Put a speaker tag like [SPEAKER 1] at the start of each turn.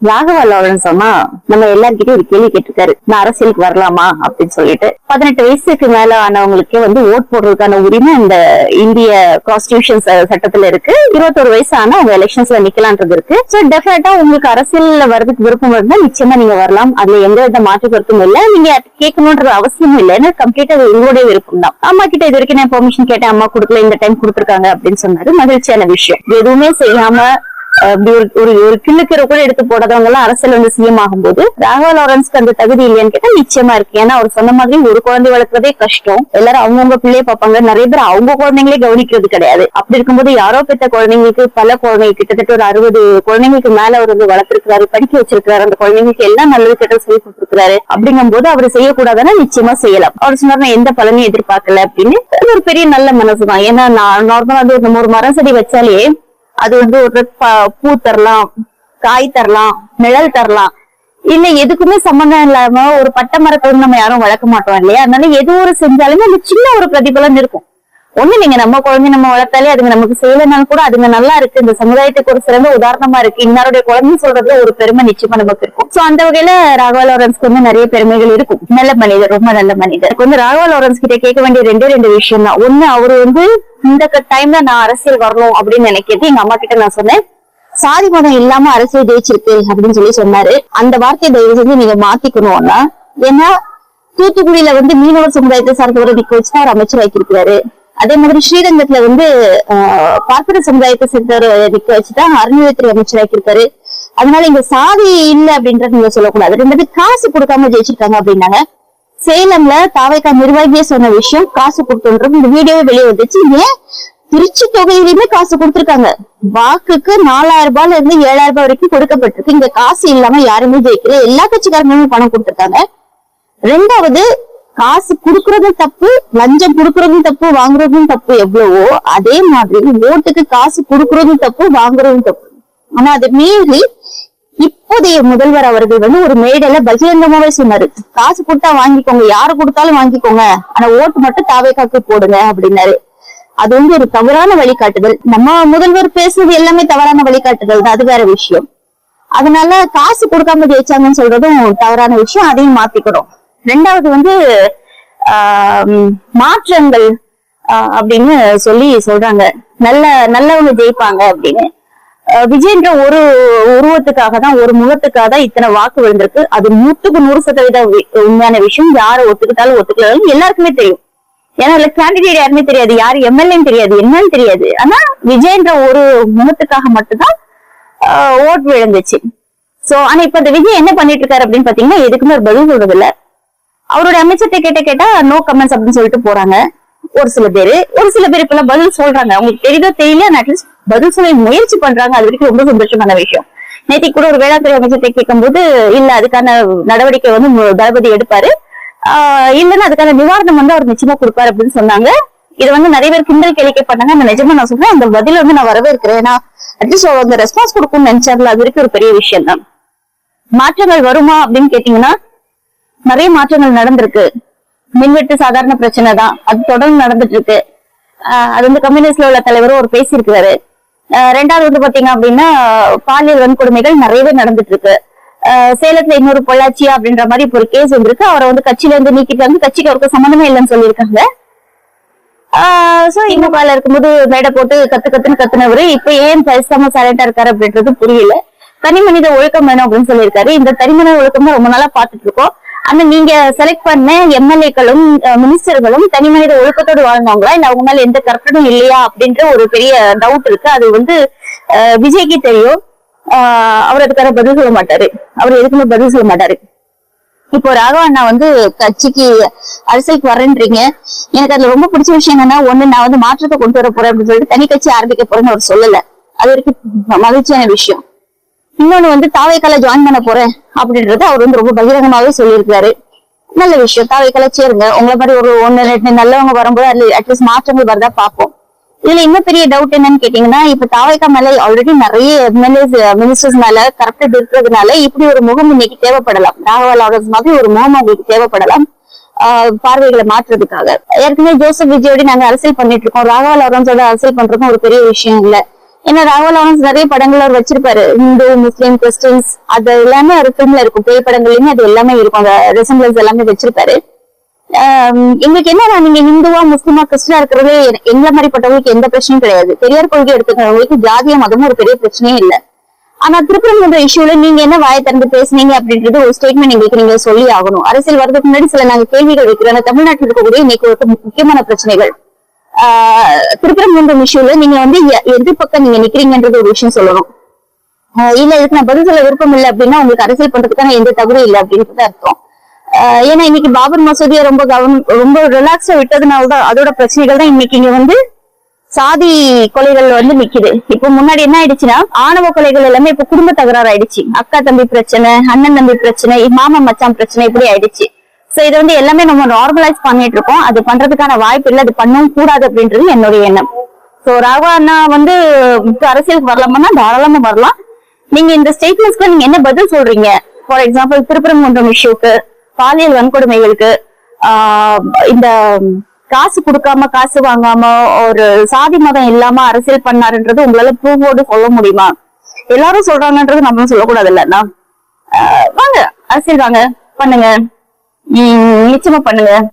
[SPEAKER 1] Raghava Lawrence அம்மா நம்ம எல்லார்கிட்டயும் ஒரு கேள்வி கேட்டிருக்காரு, நான் அரசியலுக்கு வரலாமா அப்படின்னு சொல்லிட்டு. 18 வயசுக்கு மேல ஆனவங்களுக்கே ஓட் போடுறதுக்கான உரிமை இந்த இந்திய கான்ஸ்டிடியூஷன் சட்டத்துல இருக்கு. 21 வயசு ஆனா அவங்க எலெக்ஷன்ஸ்ல நிக்கலான்றது இருக்கு. சோ டெஃபினட்டா உங்களுக்கு அரசியல்ல வர்றதுக்கு விருப்பம் இருந்தா நிச்சயமா நீங்க வரலாம். அதுல எந்த வித மாற்று கருத்தும் இல்ல. நீங்க கேட்கணும்ன்றது அவசியம் இல்ல. ஏன்னா கம்ப்ளீட்டா உங்களுடைய விருப்பம் தான். அம்மா கிட்ட இது வரைக்கும் நான் பெர்மிஷன் கேட்டேன், அம்மா கொடுக்கல, இந்த டைம் கொடுத்துருக்காங்க அப்படின்னு சொன்னாரு. மகிழ்ச்சியான விஷயம். எதுவுமே செய்யாம ஒரு கிள்ளுக்கிற கூட எடுத்து போடாதவங்க எல்லாம் அரசியல் சிஎம் ஆகும்போது ராகவா லாரன்ஸ்க்கு அந்த தகுதி இல்லையான்னு கேட்டா நிச்சயமா இருக்கு. ஏன்னா அவர் சொன்ன மாதிரி ஒரு குழந்தை வளர்க்கறதே கஷ்டம். எல்லாரும் அவங்கவுங்க பிள்ளைய பார்ப்பாங்க. நிறைய பேர் அவங்க குழந்தைங்களே கவனிக்கிறது கிடையாது. அப்படி இருக்கும்போது யாரோ பெற்ற குழந்தைங்களுக்கு பல குழந்தைங்க கிட்டத்தட்ட ஒரு 60 குழந்தைங்களுக்கு மேல அவர் படிச்சிருக்காரு, படிக்க வச்சிருக்காரு. அந்த குழந்தைங்களுக்கு எல்லாம் நல்லது கெட்ட சொல்லி கொடுத்திருக்காரு. அப்படிங்கும் போது அவர் செய்யக்கூடாதுன்னா நிச்சயமா செய்யலாம். அவர் சொன்னார் எந்த பலனையும் எதிர்பார்க்கல அப்படின்னு. ஒரு பெரிய நல்ல மனசுதான். ஏன்னா நான் நார்மலா ஒரு மரம் செடி வச்சாலே அது ஒரு பூ தரலாம், காய் தரலாம், நிழல் தரலாம். இல்ல எதுக்குமே சம்பந்தம் இல்லாம ஒரு பட்டை மரத்தை நம்ம யாரும் வளர்க்க மாட்டோம் இல்லையா? அதனால எது ஒரு செஞ்சாலுமே அது சின்ன ஒரு பிரதிபலன் இருக்கும். ஒண்ணு நீங்க நம்ம குழந்தை நம்ம வளர்த்தாலே அதுங்க நமக்கு செய்யலனாலும் கூட அதுங்க நல்லா இருக்கு, இந்த சமுதாயத்துக்கு ஒரு சிறந்த உதாரணமா இருக்கு, இன்னாருடைய குழந்தைன்னு சொல்றதுல ஒரு பெருமை நிச்சயமா நமக்கு இருக்கும். சோ அந்த வகையில ராகவா லாரன்ஸ்க்கு நிறைய பெருமைகள் இருக்கும். நல்ல மனிதர், ரொம்ப நல்ல மனிதர். ராகவா லாரன்ஸ் கிட்ட கேட்க வேண்டிய ரெண்டு விஷயம் தான். ஒண்ணு, அவரு இந்த டைம்ல நான் அரசியல் வரணும் அப்படின்னு நினைக்கிறது. எங்க அம்மா கிட்ட நான் சொன்னேன், சாதி மதம் இல்லாம அரசியல் ஜெயிச்சிருக்கு அப்படின்னு சொன்னாரு. அந்த வார்த்தையை தயவு செஞ்சு நீங்க மாத்திக்கணும்னா, ஏன்னா தூத்துக்குடியில மீனவர் சமுதாயத்தை சார்ந்தவரை நிக்க வச்சுதான் அவர் அமைச்சர் ஆக்கியிருக்கிறாரு. அதே மாதிரி ஸ்ரீரங்கத்துல பார்ப்பன சமுதாயத்தை சேர்ந்தவர் நிக்க வச்சுதான் அறநிலையத்துறை அமைச்சர் ஆக்கியிருக்காரு. அதனால இங்க சாதி இல்ல அப்படின்றத நீங்க சொல்லக்கூடாது. ரெண்டு காசு கொடுக்காம ஜெயிச்சிருக்காங்க அப்படின்னாங்க. சேலம்ல தாவேகா நிர்வாகியே சொன்ன விஷயம் காசு கொடுத்துன்றது இந்த வீடியோவே வெளியே வந்துச்சு. ஏன் திருச்சி தொகையிலுமே காசு கொடுத்திருக்காங்க. வாக்குக்கு 4000 ரூபாயில இருந்து 7000 ரூபாய் வரைக்கும் கொடுக்கப்பட்டிருக்கு. இங்க காசு இல்லாம யாருமே ஜெயிக்கல. எல்லா கட்சிக்காரங்களுமே பணம் கொடுத்திருக்காங்க. ரெண்டாவது, காசு குடுக்கறதும் தப்பு, லஞ்சம் குடுக்கறதும் தப்பு, வாங்குறதும் தப்பு எவ்வளவோ அதே மாதிரி ஓட்டுக்கு காசு குடுக்கறதும் தப்பு, வாங்குறதும் தப்பு. ஆனா அதை மீறி இப்போதைய முதல்வர் அவர்கள் ஒரு மேடையில பகிரங்கமாவே சொன்னாரு, காசு கொடுத்தா வாங்கிக்கோங்க, யாரு கொடுத்தாலும் வாங்கிக்கோங்க, ஆனா ஓட்டு மட்டும் தாவேகாக்கு போடுங்க அப்படின்னாரு. அது ஒரு தவறான வழிகாட்டுதல். நம்ம முதல்வர் பேசுறது எல்லாமே தவறான வழிகாட்டுதல் தான், அது வேற விஷயம். அதனால காசு கொடுக்காம ஜெயிச்சாங்கன்னு சொல்றதும் தவறான விஷயம், அதையும் மாத்திக்கிறோம். ரெண்டாவது மாற்றங்கள் அப்படின்னு சொல்றாங்க, நல்லவங்க ஜெயிப்பாங்க அப்படின்னு. விஜய்ன்ற ஒரு உருவத்துக்காக தான், ஒரு முகத்துக்காக தான் இத்தனை வாக்கு விழுந்திருக்கு. அது 100% உண்மையான விஷயம். யாரை ஒத்துக்கிட்டாலும் ஒத்துக்கலாலும் எல்லாருக்குமே தெரியும். ஏன்னா இல்ல கேண்டிடேட் யாருமே தெரியாது, யாரு எம்எல்ஏன்னு தெரியாது, என்னன்னு தெரியாது. ஆனா விஜய்ன்ற ஒரு முகத்துக்காக மட்டும்தான் ஓட்டு விழுந்துச்சு. சோ ஆனா இப்ப இந்த விஜய் என்ன பண்ணிட்டு இருக்காரு அப்படின்னு பாத்தீங்கன்னா, எதுக்குமே ஒரு பதில் சொல்றது இல்ல. அவருடைய அமைச்சர்கிட்ட கேட்டா நோ கமெண்ட்ஸ் அப்படின்னு சொல்லிட்டு போறாங்க ஒரு சில பேர் இப்ப பதில் சொல்றாங்க. அவங்களுக்கு தெரியுதோ தெரியல, அட்லீஸ்ட் பதில் சொல்ல முயற்சி பண்றாங்க. அது வரைக்கும் ரொம்ப சந்தோஷமான விஷயம். நேற்றைக்கு கூட ஒரு வேளாண்துறை அமைச்சர்கிட்ட கேட்கும் போது, இல்ல அதுக்கான நடவடிக்கை தளபதி எடுப்பாரு, இல்லன்னா அதுக்கான நிவாரணம் அவர் நிச்சயமா கொடுப்பாரு அப்படின்னு சொன்னாங்க. இது நிறைய பேர் கிண்டல் கேள்விக்கப்பட்டாங்க. அந்த நிஜமா நான் சொல்றேன், அந்த பதில நான் வரவேற்கிறேன். ஏன்னா அட்லீஸ்ட் அந்த ரெஸ்பான்ஸ் கொடுக்கும்னு நினைச்சாருல, அது வரைக்கும் ஒரு பெரிய விஷயம் தான். மாற்றங்கள் வருமா அப்படின்னு கேட்டீங்கன்னா, நிறைய மாற்றங்கள் நடந்திருக்கு. மின்வெட்டு சாதாரண பிரச்சனை தான், அது தொடர்ந்து நடந்துட்டு இருக்கு. அது கம்யூனிஸ்ட்ல உள்ள தலைவரும் ஒரு பேசியிருக்கிறாரு. ரெண்டாவது பாத்தீங்க அப்படின்னா, பாலியல் வன்கொடுமைகள் நிறையவே நடந்துட்டு இருக்கு. சேலத்துல இன்னொரு பொள்ளாச்சியா அப்படின்ற மாதிரி இப்ப ஒரு கேஸ் வந்திருக்கு. அவரை கட்சியில இருந்து நீக்கிட்டாங்க. கட்சிக்கு அவருக்கு சம்பந்தமே இல்லைன்னு சொல்லியிருக்காங்க. சோ திமுகல இருக்கும்போது மேடை போட்டு கத்துன்னு கத்துனவரு இப்ப ஏன் பேசாம சைலண்டா இருக்காரு அப்படின்றது புரியல. தனி மனித ஒழுக்கம் வேணும் அப்படின்னு சொல்லியிருக்காரு. இந்த தனி மனித ஒழுக்கம் ரொம்ப நாளா பாத்துட்டு இருக்கோம். ஆனா நீங்க செலக்ட் பண்ண எம்எல்ஏக்களும் மினிஸ்டர்களும் தனி மனித ஒழுக்கத்தோடு வாழ்ந்தவங்களா, இல்ல அவங்க மேல எந்த கரெக்டும் இல்லையா அப்படின்ற ஒரு பெரிய டவுட் இருக்கு. அது விஜய்க்கு தெரியும். அவர் அதுக்கான பதில் சொல்ல மாட்டாரு. அவர் எதுக்குமே பதில் சொல்ல மாட்டாரு. இப்போ ராகவா அண்ணா கட்சிக்கு அரசியலுக்கு வரேன்றீங்க. எனக்கு அதுல ரொம்ப பிடிச்ச விஷயம் என்னன்னா, ஒண்ணு நான் மாற்றத்தை கொண்டு வர போறேன் அப்படின்னு சொல்லிட்டு தனி கட்சி ஆரம்பிக்க போறேன்னு அவர் சொல்லல. அது வரைக்கும் மகிழ்ச்சியான விஷயம். இன்னொன்னு தாவேக்கால ஜாயின் பண்ண போறேன் அப்படின்றது அவர் ரொம்ப பகிரங்கமாவே சொல்லியிருக்காரு. நல்ல விஷயம். தாவேக்கால சேருங்க. உங்களை மாதிரி ஒரு 1-2 நல்லவங்க வரும்போது அதுல அட்லீஸ்ட் மாற்றங்கள் வரதா பார்ப்போம். இதுல இன்னும் பெரிய டவுட் என்னன்னு கேட்டீங்கன்னா, இப்ப தாவேக்கா மேல ஆல்ரெடி நிறைய எம்எல்ஏ மினிஸ்டர்ஸ் மேல கரெக்ட் இருக்கிறதுனால இப்படி ஒரு முகம் இன்னைக்கு தேவைப்படலாம். ராகவா லாரன்ஸ் மாதிரி ஒரு முகம் உங்களுக்கு தேவைப்படலாம் பார்வைகளை மாற்றுறதுக்காக. ஏற்கனவே ஜோசப் விஜயோட நாங்க அரசியல் பண்ணிட்டு இருக்கோம். ராகவா லாரன்ஸோட அரசியல் பண்றதும் ஒரு பெரிய விஷயம் இல்ல. ஏன்னா ராகவா லாரன்ஸ் நிறைய படங்கள் அவர் வச்சிருப்பாரு, இந்து முஸ்லீம் கிறிஸ்டின்ஸ் அது எல்லாமே ஒரு ஃபிலிம்ல இருக்கும், திரைப்படங்கள்லயுமே அது எல்லாமே இருக்கும், அந்த ரெசம்பிளன்ஸ் எல்லாமே வச்சிருப்பாரு. எங்களுக்கு என்னன்னா நீங்க இந்துவா முஸ்லிமா கிறிஸ்டினா இருக்கிறது எங்களை மாதிரிப்பட்டவங்களுக்கு எந்த பிரச்சனையும் கிடையாது. பெரியார் கொள்கை எடுத்துக்கிறவங்களுக்கு ஜாதிய மதமும் ஒரு பெரிய பிரச்சனையே இல்லை. ஆனா திருப்பரங்குன்ற இஷ்யூல நீங்க என்ன வாயை திறந்து பேசுனீங்க அப்படின்றது ஒரு ஸ்டேட்மெண்ட் எங்களுக்கு நீங்க சொல்லி ஆகணும். அரசியல் வரதுக்கு முன்னாடி சில நாங்க கேள்விகள் வைக்கிறோம். தமிழ்நாட்டில் இருக்கக்கூடிய இன்னைக்கு ஒரு முக்கியமான பிரச்சனைகள் திருப்பரங்குன்றம் இஷ்யூல நீங்க வந்து எது பக்கம் நீங்க நிக்கிறீங்கன்றது ஒரு விஷயம் சொல்லணும். இல்ல இதுக்கு நான் பதில் சொல்ல விருப்பம் இல்லை அப்படின்னா உங்களுக்கு அரசியல் பண்றதுக்கான எந்த தகுதி இல்லை அப்படின்றது அர்த்தம். ஏன்னா இன்னைக்கு பாபர் மசூதியை ரொம்ப ரிலாக்ஸா விட்டதுனாலதான் அதோட பிரச்சனைகள் தான் இன்னைக்கு இங்க வந்து சாதி கொலைகள் வந்து நிக்குது. இப்ப முன்னாடி என்ன ஆயிடுச்சுன்னா ஆணவ கொலைகள் எல்லாமே இப்ப குடும்ப தகராறு ஆயிடுச்சு, அக்கா தம்பி பிரச்சனை, அண்ணன் தம்பி பிரச்சனை, மாமா மச்சான் பிரச்சனை, இப்படி ஆயிடுச்சு. சோ இது வந்து எல்லாமே நம்ம நார்மலைஸ் பண்ணிட்டு இருக்கோம். அது பண்றதுக்கான வாய்ப்பு இல்லை, அது பண்ணவும் கூடாது அப்படின்றது என்னுடைய எண்ணம். சோ ராகவா அண்ணா வந்து அரசியலுக்கு வரலாமா தாராளமா வரலாம். நீங்க இந்த ஸ்டேட்மெண்ட்ஸ்க்கு நீங்க என்ன பதில் சொல்றீங்க? ஃபார் எக்ஸாம்பிள் திருப்பரங்குன்றம் இஷ்யூக்கு, பாலியல் வன்கொடுமைகளுக்கு, இந்த காசு கொடுக்காம காசு வாங்காம ஒரு சாதி மதம் இல்லாம அரசியல் பண்ணாருன்றது உங்களால ப்ரூஃபோடு சொல்ல முடியுமா? எல்லாரும் சொல்றாங்கன்றது நம்மளும் சொல்லக்கூடாது இல்லன்னா. வாங்க அரசியல் வாங்க, பண்ணுங்க, நிச்சயமா பண்ணுங்க.